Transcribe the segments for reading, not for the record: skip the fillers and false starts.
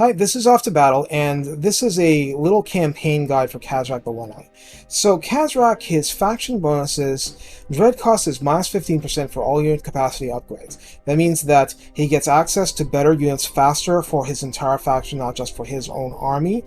Hi, this is Off to Battle, and this is a little campaign guide for Khazrak the One-Eye. So Khazrak, his faction bonuses, Dread cost is minus 15% for all unit capacity upgrades. That means that he gets access to better units faster for his entire faction, not just for his own army.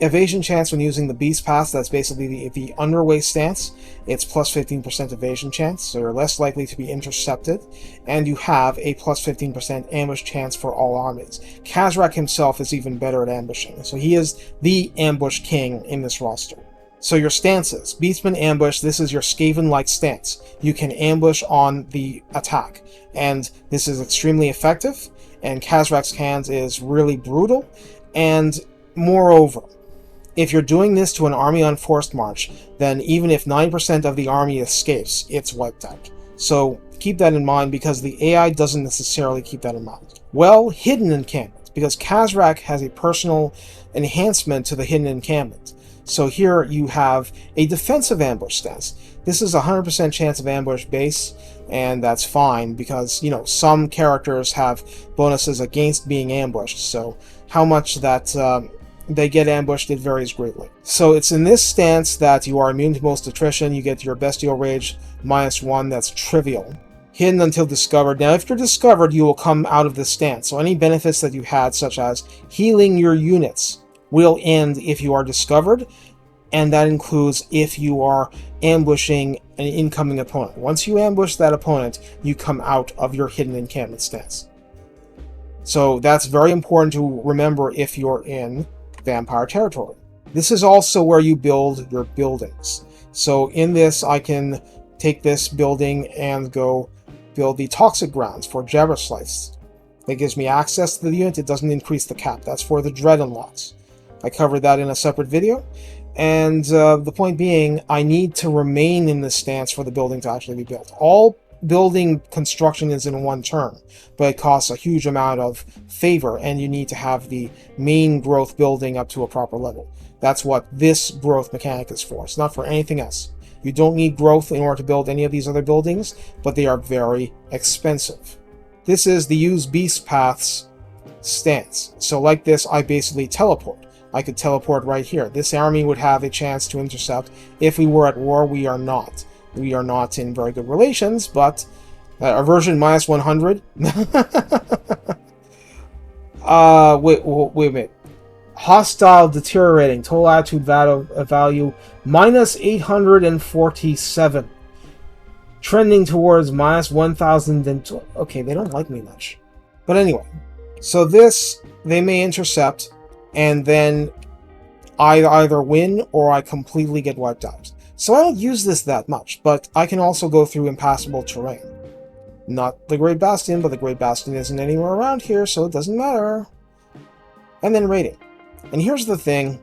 Evasion chance when using the Beast Pass, that's basically the underway stance. It's plus 15% evasion chance, so you're less likely to be intercepted. And you have a plus 15% ambush chance for all armies. Khazrak himself is even better at ambushing, so he is the ambush king in this roster. So your stances. Beastmen ambush, this is your Skaven-like stance. You can ambush on the attack, and this is extremely effective, and Khazrak's hands is really brutal, and moreover, if you're doing this to an army on forced march, then even if 9% of the army escapes, it's wiped out. So keep that in mind, because the AI doesn't necessarily keep that in mind. Well, hidden encampment, because Khazrak has a personal enhancement to the hidden encampment. So here you have a defensive ambush stance. This is a 100% chance of ambush base, and that's fine because, some characters have bonuses against being ambushed, so how much that they get ambushed, it varies greatly. So it's in this stance that you are immune to most attrition. You get your bestial rage -1, that's trivial. Hidden until discovered. Now if you're discovered, you will come out of this stance, so any benefits that you had, such as healing your units, will end if you are discovered, and that includes if you are ambushing an incoming opponent. Once you ambush that opponent, you come out of your hidden encampment stance. So that's very important to remember if you're in vampire territory. This is also where you build your buildings. So in this, I can take this building and go build the toxic grounds for Jabberslice. That gives me access to the unit. It doesn't increase the cap. That's for the dread unlocks. I covered that in a separate video. And the point being, I need to remain in this stance for the building to actually be built. All building construction is in one turn, but it costs a huge amount of favor, and you need to have the main growth building up to a proper level. That's what this growth mechanic is for. It's not for anything else. You don't need growth in order to build any of these other buildings, but they are very expensive. This is the use beast paths stance. So like this, I basically teleport. I could teleport right here. This army would have a chance to intercept. If we were at war, we are not. We are not in very good relations, but aversion -100. Wait a minute. Hostile deteriorating. Total attitude value -847. Trending towards -1000. Okay, they don't like me much. But anyway, so this, they may intercept, and then I either win or I completely get wiped out. So I don't use this that much, but I can also go through impassable terrain. Not the Great Bastion, but the Great Bastion isn't anywhere around here, so it doesn't matter. And then raiding. And here's the thing.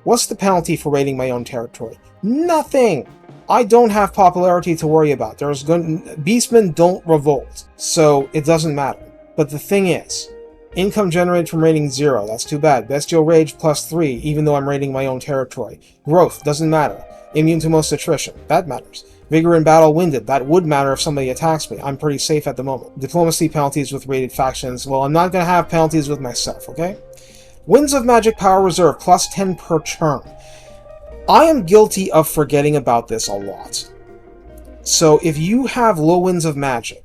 What's the penalty for raiding my own territory? Nothing! I don't have popularity to worry about. Beastmen don't revolt, so it doesn't matter. But the thing is, income generated from raiding 0, that's too bad. Bestial Rage +3, even though I'm raiding my own territory. Growth, doesn't matter. Immune to most attrition, that matters. Vigor in battle winded, that would matter if somebody attacks me. I'm pretty safe at the moment. Diplomacy penalties with raided factions, well, I'm not going to have penalties with myself, okay? Winds of Magic Power Reserve, +10 per turn. I am guilty of forgetting about this a lot. So if you have low winds of magic,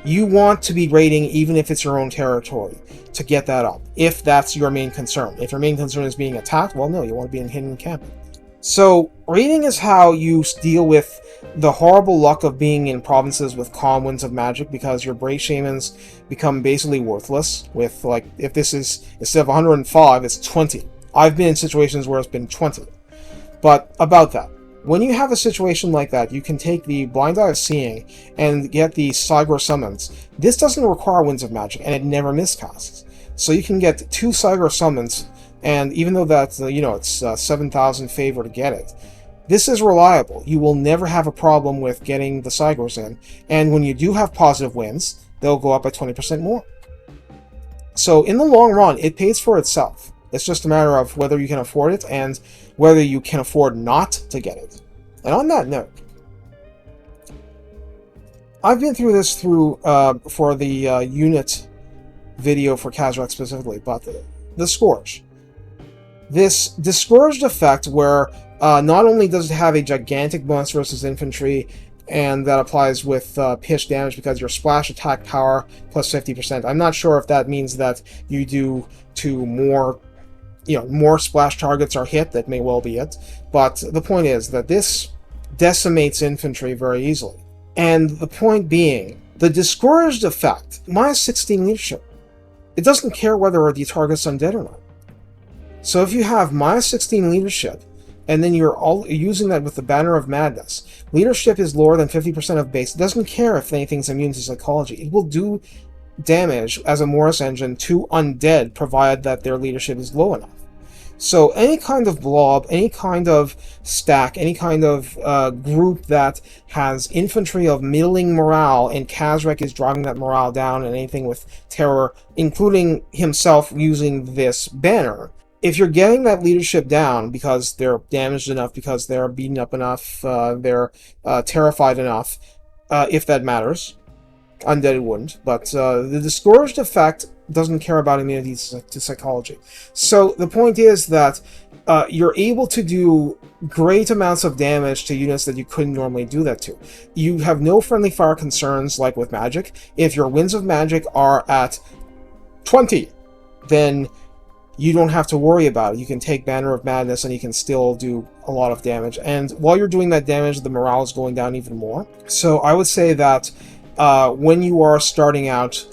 you want to be raiding even if it's your own territory to get that up, if that's your main concern. If your main concern is being attacked, well, no, you want to be in hidden encampment. So raiding is how you deal with the horrible luck of being in provinces with calm winds of magic, because your brave shamans become basically worthless with, like, if this is, instead of 105, it's 20. I've been in situations where it's been 20. But about that, when you have a situation like that, you can take the Blind Eye of Seeing and get the Cygor summons. This doesn't require winds of magic, and it never miscasts. So you can get 2 Cygor summons, and even though that's, it's 7,000 favor to get it, this is reliable. You will never have a problem with getting the Cygors in, and when you do have positive wins, they'll go up by 20% more. So in the long run, it pays for itself. It's just a matter of whether you can afford it and whether you can afford not to get it. And on that note, I've been through this for the unit video for Khazrak specifically, but the Scourge. This discouraged effect where not only does it have a gigantic bonus versus infantry, and that applies with pitch damage because your splash attack power plus 50%. I'm not sure if that means that you do to more, more splash targets are hit. That may well be it. But the point is that this decimates infantry very easily. And the point being, the discouraged effect, minus 16 leadership. It doesn't care whether the target's undead or not. So if you have minus 16 leadership, and then you're all using that with the Banner of Madness, leadership is lower than 50% of base. It doesn't care if anything's immune to psychology. It will do damage as a Morris engine to undead, provided that their leadership is low enough. So any kind of blob, any kind of stack, any kind of group that has infantry of middling morale, and Khazrak is driving that morale down, and anything with terror, including himself using this banner, if you're getting that leadership down because they're damaged enough, because they're beaten up enough, they're terrified enough, if that matters. Undead it wouldn't, but the discouraged effect doesn't care about immunity to psychology. So the point is that you're able to do great amounts of damage to units that you couldn't normally do that to. You have no friendly fire concerns like with magic. If your winds of magic are at 20, then you don't have to worry about it. You can take Banner of Madness and you can still do a lot of damage. And while you're doing that damage, the morale is going down even more. So I would say that when you are starting out,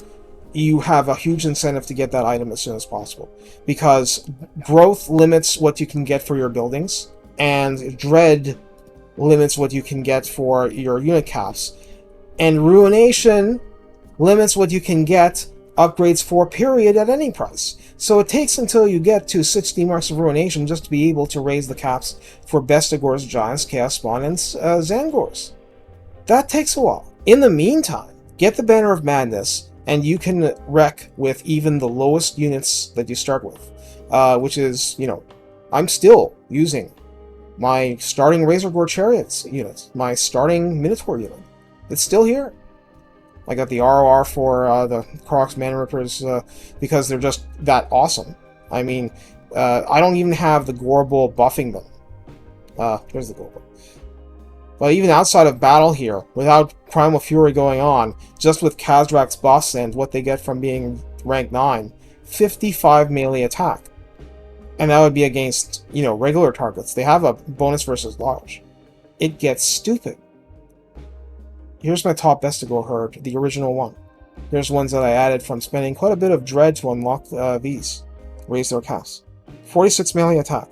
you have a huge incentive to get that item as soon as possible. Because growth limits what you can get for your buildings, and dread limits what you can get for your unit caps. And ruination limits what you can get upgrades for, period, at any price. So it takes until you get to 60 marks of ruination just to be able to raise the caps for Bestigors, Giants, Chaos Spawn, and Zangors. That takes a while. In the meantime, get the Banner of Madness, and you can wreck with even the lowest units that you start with. Which is, I'm still using my starting Razor Gore Chariots unit, my starting Minotaur unit. It's still here. I got the ROR for the Krox Mana Rippers because they're just that awesome. I mean, I don't even have the Gorble buffing them. Here's the Gorble. But even outside of battle here, without Primal Fury going on, just with Khazrak's buffs and what they get from being rank 9, 55 melee attack. And that would be against, regular targets. They have a bonus versus large. It gets stupid. Here's my top Bestigor herd, the original one. Here's ones that I added from spending quite a bit of dread to unlock these. Raise their casts. 46 melee attack.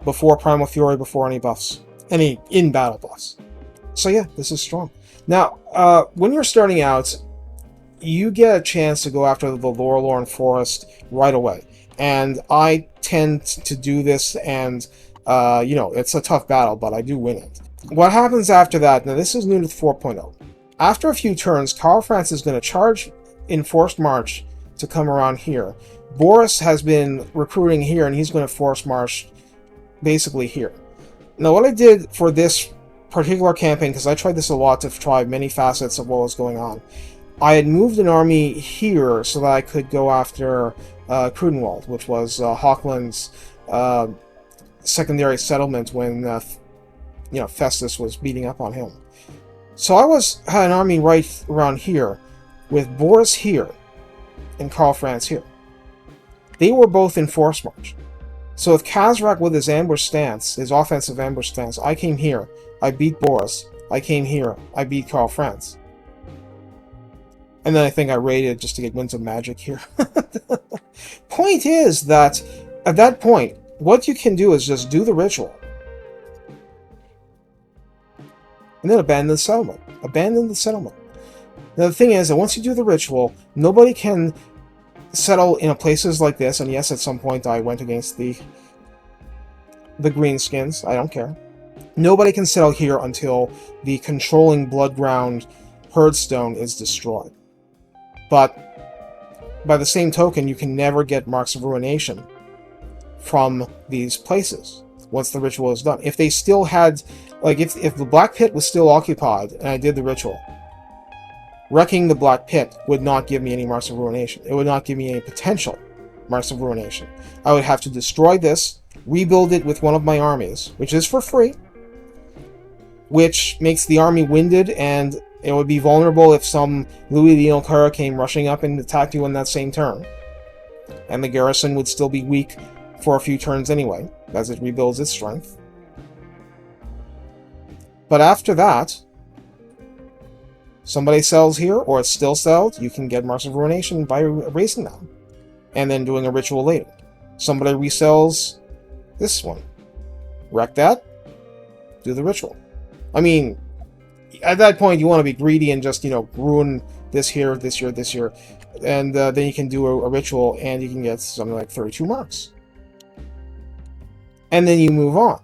Before Primal Fury, before any buffs. Any in-battle buffs. So yeah, this is strong. Now, when you're starting out, you get a chance to go after the Lorelorn Forest right away. And I tend to do this, and, it's a tough battle, but I do win it. What happens after that, now this is new to 4.0. After a few turns, Karl Franz is going to charge in Forced March to come around here. Boris has been recruiting here, and he's going to Forced March basically here. Now, what I did for this particular campaign, because I tried this a lot to try many facets of what was going on, I had moved an army here so that I could go after Krudenwald, which was Hochland's secondary settlement when Festus was beating up on him. So I had an army right around here, with Boris here and Karl Franz here. They were both in Force March. So with Khazrak with his ambush stance, his offensive ambush stance, I came here, I beat Boris. I came here, I beat Karl Franz. And then I think I raided just to get Winds of Magic here. Point is that, at that point, what you can do is just do the ritual. And then abandon the settlement. Abandon the settlement. Now the thing is that once you do the ritual, nobody can settle in places like this, and yes, at some point I went against the Greenskins, I don't care. Nobody can settle here until the controlling Bloodground Herdstone is destroyed. But by the same token, you can never get Marks of Ruination from these places once the ritual is done. If they still had, if the Black Pit was still occupied and I did the ritual, wrecking the Black Pit would not give me any Marks of Ruination. It would not give me any potential Marks of Ruination. I would have to destroy this, rebuild it with one of my armies, which is for free, which makes the army winded, and it would be vulnerable if some Louis the Ill came rushing up and attacked you on that same turn. And the garrison would still be weak for a few turns anyway, as it rebuilds its strength. But after that, somebody sells here, or it's still sold, you can get Marks of Ruination by erasing them, and then doing a ritual later. Somebody resells this one. Wreck that, do the ritual. I mean, at that point, you want to be greedy and just, ruin this here, this here, this here, and then you can do a ritual, and you can get something like 32 marks. And then you move on.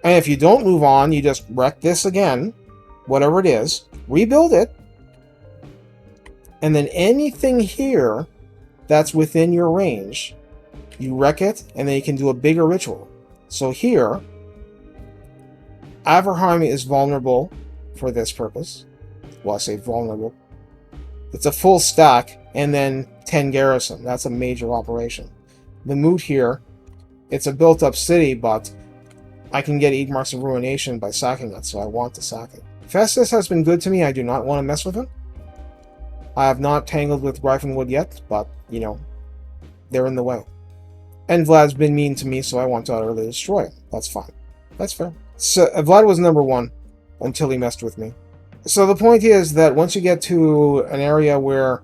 And if you don't move on, you just wreck this again, whatever it is, rebuild it, and then anything here that's within your range, you wreck it, and then you can do a bigger ritual. So here, Averheim is vulnerable for this purpose. Well, I say vulnerable. It's a full stack, and then 10 garrison. That's a major operation. The Moot here, it's a built-up city, but I can get 8 Marks of Ruination by sacking it, so I want to sack it. Festus has been good to me. I do not want to mess with him. I have not tangled with Greifenwood yet, but, they're in the way. And Vlad's been mean to me, so I want to utterly destroy him. That's fine. That's fair. So, Vlad was number 1 until he messed with me. So the point is that once you get to an area where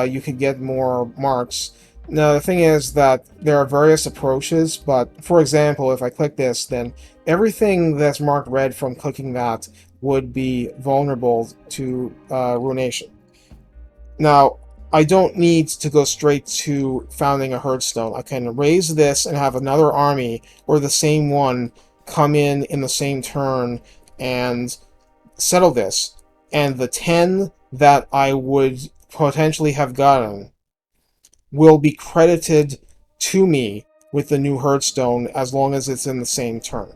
you could get more marks, now the thing is that there are various approaches, but for example, if I click this, then everything that's marked red from clicking that would be vulnerable to ruination. Now, I don't need to go straight to founding a Herdstone. I can raise this and have another army, or the same one, come in the same turn and settle this. And the 10 that I would potentially have gotten will be credited to me with the new Herdstone as long as it's in the same turn.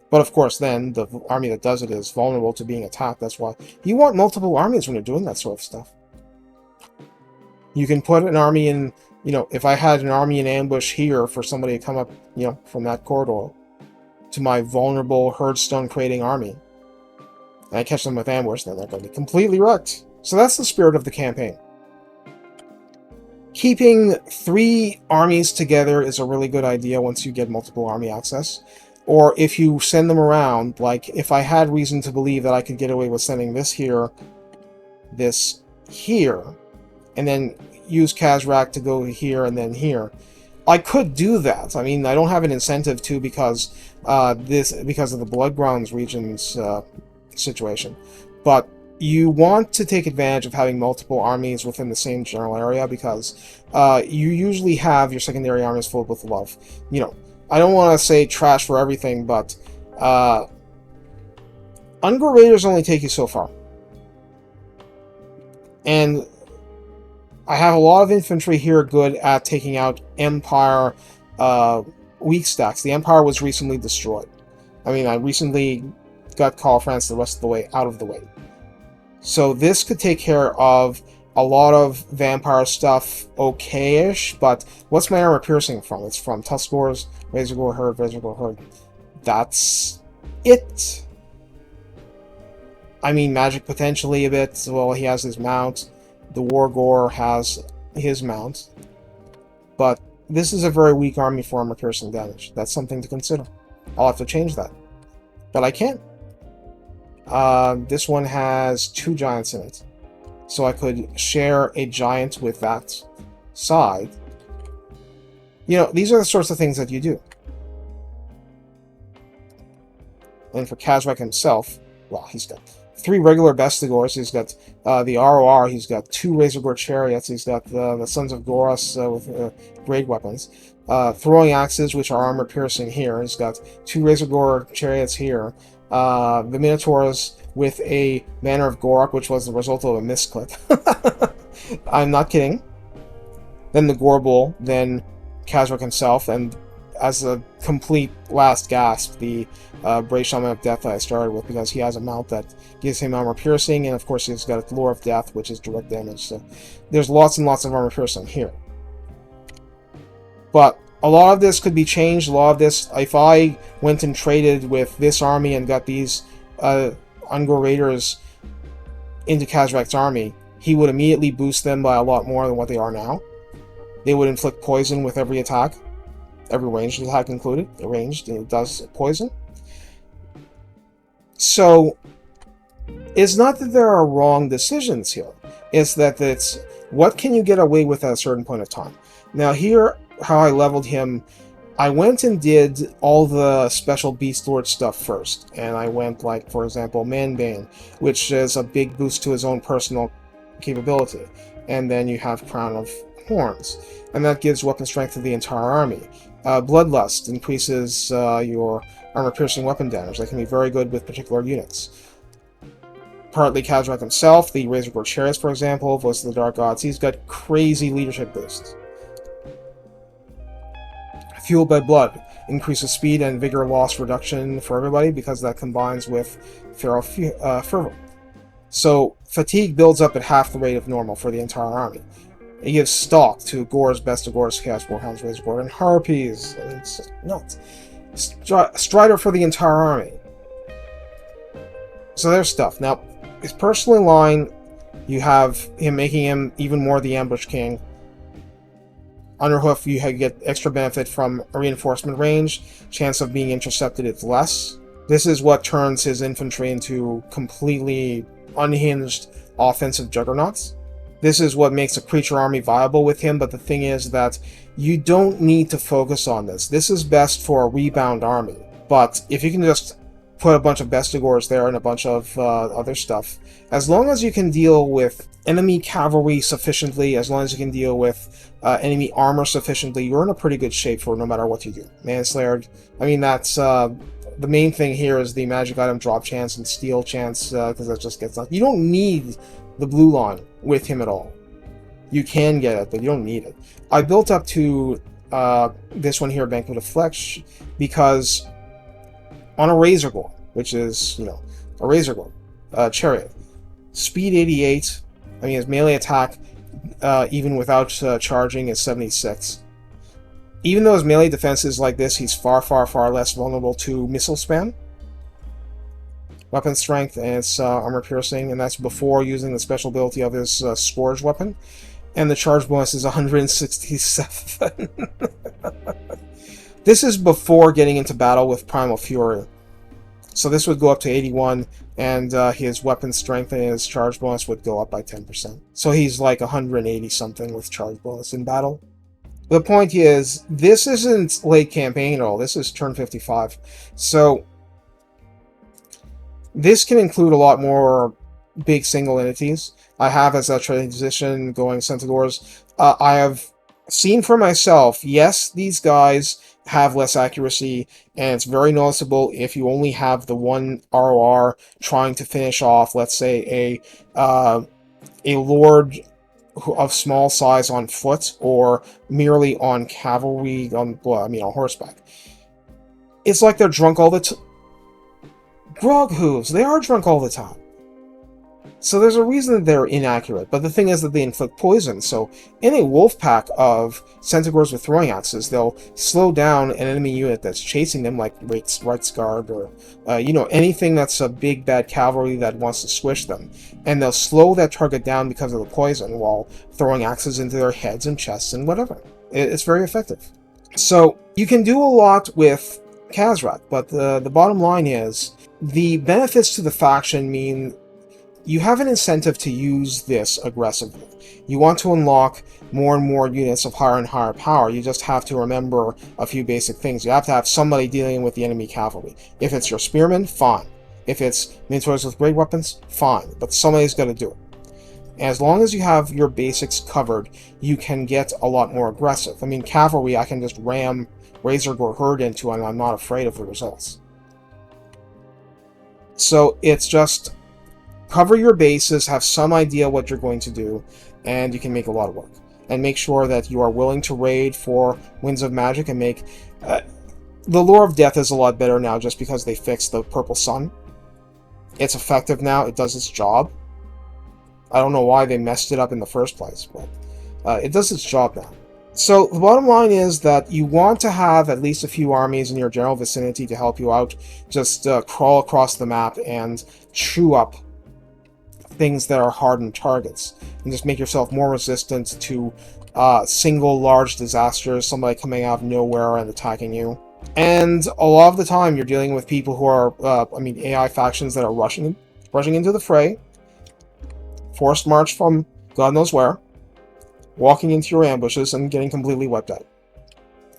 But of course, then the army that does it is vulnerable to being attacked. That's why you want multiple armies when you're doing that sort of stuff. You can put an army in, if I had an army in ambush here for somebody to come up, from that corridor to my vulnerable Herdstone creating army, and I catch them with ambush, then they're going to be completely wrecked. So that's the spirit of the campaign. Keeping 3 armies together is a really good idea once you get multiple army access. Or if you send them around, like if I had reason to believe that I could get away with sending this here, and then use Khazrak to go here and then here, I could do that. I mean, I don't have an incentive to because of the Bloodgrounds region's situation. But you want to take advantage of having multiple armies within the same general area because you usually have your secondary armies filled with a lot of, I don't want to say trash for everything, but Ungor Raiders only take you so far. And I have a lot of infantry here good at taking out Empire weak stacks. The Empire was recently destroyed. I mean, I recently got Call of France the rest of the way out of the way. So this could take care of a lot of vampire stuff okay-ish, but what's my armor piercing from? It's from Tuskgors, Razorgore Herd. That's it. I mean, magic potentially a bit. Well, he has his mount. The Wargore has his mount. But this is a very weak army for armor piercing damage. That's something to consider. I'll have to change that. But I can. This one has 2 giants in it. So I could share a giant with that side. These are the sorts of things that you do. And for Khazrak himself, well, he's got 3 regular Bestigors. He's got the ROR. He's got 2 Razorgore chariots. He's got the Sons of Goros with great weapons. Throwing axes, which are armor piercing here. He's got 2 Razorgore chariots here. The Minotaurs with a Manor of Gorok, which was the result of a misclick. I'm not kidding. Then the Gorbull, then Khazrak himself, and as a complete last gasp, the Brave Shaman of Death that I started with, because he has a mount that gives him armor piercing, and of course he's got a Lure of Death, which is direct damage. So there's lots and lots of armor piercing here. But a lot of this could be changed. A lot of this, if I went and traded with this army and got these Ungor Raiders into Khazrak's army, he would immediately boost them by a lot more than what they are now. They would inflict poison with every attack, every ranged attack included. Ranged, it does poison. So, it's not that there are wrong decisions here. It's that it's what can you get away with at a certain point of time. Now here, how I leveled him, I went and did all the special Beast Lord stuff first. And I went like, for example, Manbane, which is a big boost to his own personal capability. And then you have Crown of Horns, and that gives weapon strength to the entire army. Bloodlust increases your armor-piercing weapon damage. That can be very good with particular units. Partly Khazrak himself, the Razorgore Chariots, for example, Voice of the Dark Gods, he's got crazy leadership boosts. Fueled by Blood increases speed and vigor loss reduction for everybody because that combines with Feral Fervor. So fatigue builds up at half the rate of normal for the entire army. It gives Stalk to Gore's Best of Gore's Chaos Warhounds, Razorgore, and Harpies. It's just nuts. Strider for the entire army. So there's stuff. Now, his personal line, you have him making him even more the Ambush King. Underhoof, you get extra benefit from a reinforcement range. Chance of being intercepted is less. This is what turns his infantry into completely unhinged offensive juggernauts. This is what makes a creature army viable with him, but the thing is that you don't need to focus on this. This is best for a rebound army. But if you can just put a bunch of Bestigors there and a bunch of other stuff, as long as you can deal with enemy cavalry sufficiently, as long as you can deal with enemy armor sufficiently, you're in a pretty good shape for no matter what you do. Manslayer, I mean, that's the main thing here is the magic item drop chance and steal chance, because that just gets... You don't need the blue line with him at all. You can get it, but you don't need it. I built up to this one here, Banquet of Flesh, because on a Razorgore, which is, you know, a Razorgore chariot, speed 88, I mean, his melee attack, even without charging, is 76. Even though his melee defense is like this, he's far, far, far less vulnerable to missile spam. Weapon strength, and it's armor piercing, and that's before using the special ability of his Scourge weapon. And the charge bonus is 167. This is before getting into battle with Primal Fury. So this would go up to 81, and his weapon strength and his charge bonus would go up by 10%. So he's like 180 something with charge bonus in battle. The point is, this isn't late campaign at all. This is turn 55. So this can include a lot more big single entities. I have, as a transition, going Centaurs. I have seen for myself, yes, these guys have less accuracy, and it's very noticeable if you only have the one ROR trying to finish off, let's say, a lord of small size on foot, or merely on cavalry, on horseback. It's like they're drunk all the time. Grog hooves, they are drunk all the time. So there's a reason that they're inaccurate, but the thing is that they inflict poison, so in a wolf pack of Centaurs with throwing axes, they'll slow down an enemy unit that's chasing them, like Right's Guard, or, anything that's a big bad cavalry that wants to squish them, and they'll slow that target down because of the poison, while throwing axes into their heads and chests and whatever. It's very effective. So, you can do a lot with Khazrak, but the bottom line is, the benefits to the faction mean you have an incentive to use this aggressively. You want to unlock more and more units of higher and higher power. You just have to remember a few basic things. You have to have somebody dealing with the enemy cavalry. If it's your spearmen, fine. If it's Minotaurs with great weapons, fine. But somebody's got to do it. As long as you have your basics covered, you can get a lot more aggressive. I mean, cavalry, I can just ram Razorgore Herd into, and I'm not afraid of the results. So it's just cover your bases, have some idea what you're going to do, and you can make a lot of work. And make sure that you are willing to raid for Winds of Magic and make... the Lore of Death is a lot better now just because they fixed the Purple Sun. It's effective now, it does its job. I don't know why they messed it up in the first place, but it does its job now. So the bottom line is that you want to have at least a few armies in your general vicinity to help you out. Just crawl across the map and chew up things that are hardened targets, and just make yourself more resistant to single large disasters, somebody coming out of nowhere and attacking you. And a lot of the time, you're dealing with people who are, AI factions that are rushing into the fray, forced march from God knows where, walking into your ambushes and getting completely wiped out.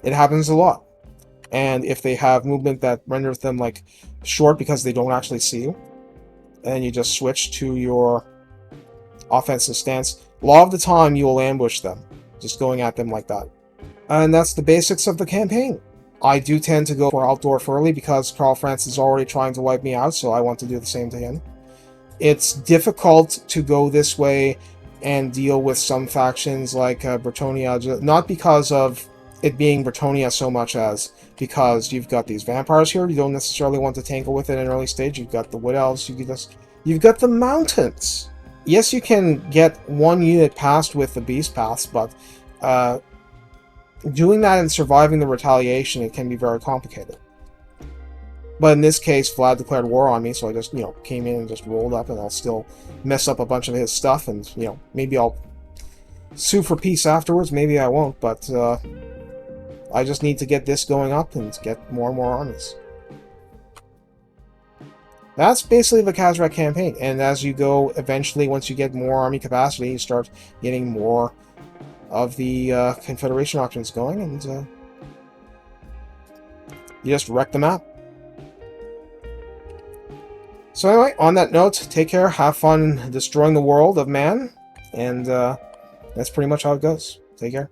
It happens a lot. And if they have movement that renders them like short because they don't actually see you, and you just switch to your offensive stance, a lot of the time you will ambush them, just going at them like that. And that's the basics of the campaign. I do tend to go for Outdwarf early because Karl Franz is already trying to wipe me out, so I want to do the same to him. It's difficult to go this way and deal with some factions like Bretonnia, not because of it being Bretonnia so much as because you've got these vampires here. You don't necessarily want to tangle with it in an early stage. You've got the Wood Elves, you've got the mountains. Yes, you can get one unit past with the Beast Paths, but doing that and surviving the retaliation, it can be very complicated. But in this case, Vlad declared war on me, so I just, came in and just rolled up, and I'll still mess up a bunch of his stuff, and, maybe I'll sue for peace afterwards, maybe I won't, but I just need to get this going up and get more and more armies. That's basically the Khazrak campaign, and as you go, eventually, once you get more army capacity, you start getting more of the Confederation options going, and you just wreck the map. So anyway, on that note, take care, have fun destroying the world of man, and that's pretty much how it goes. Take care.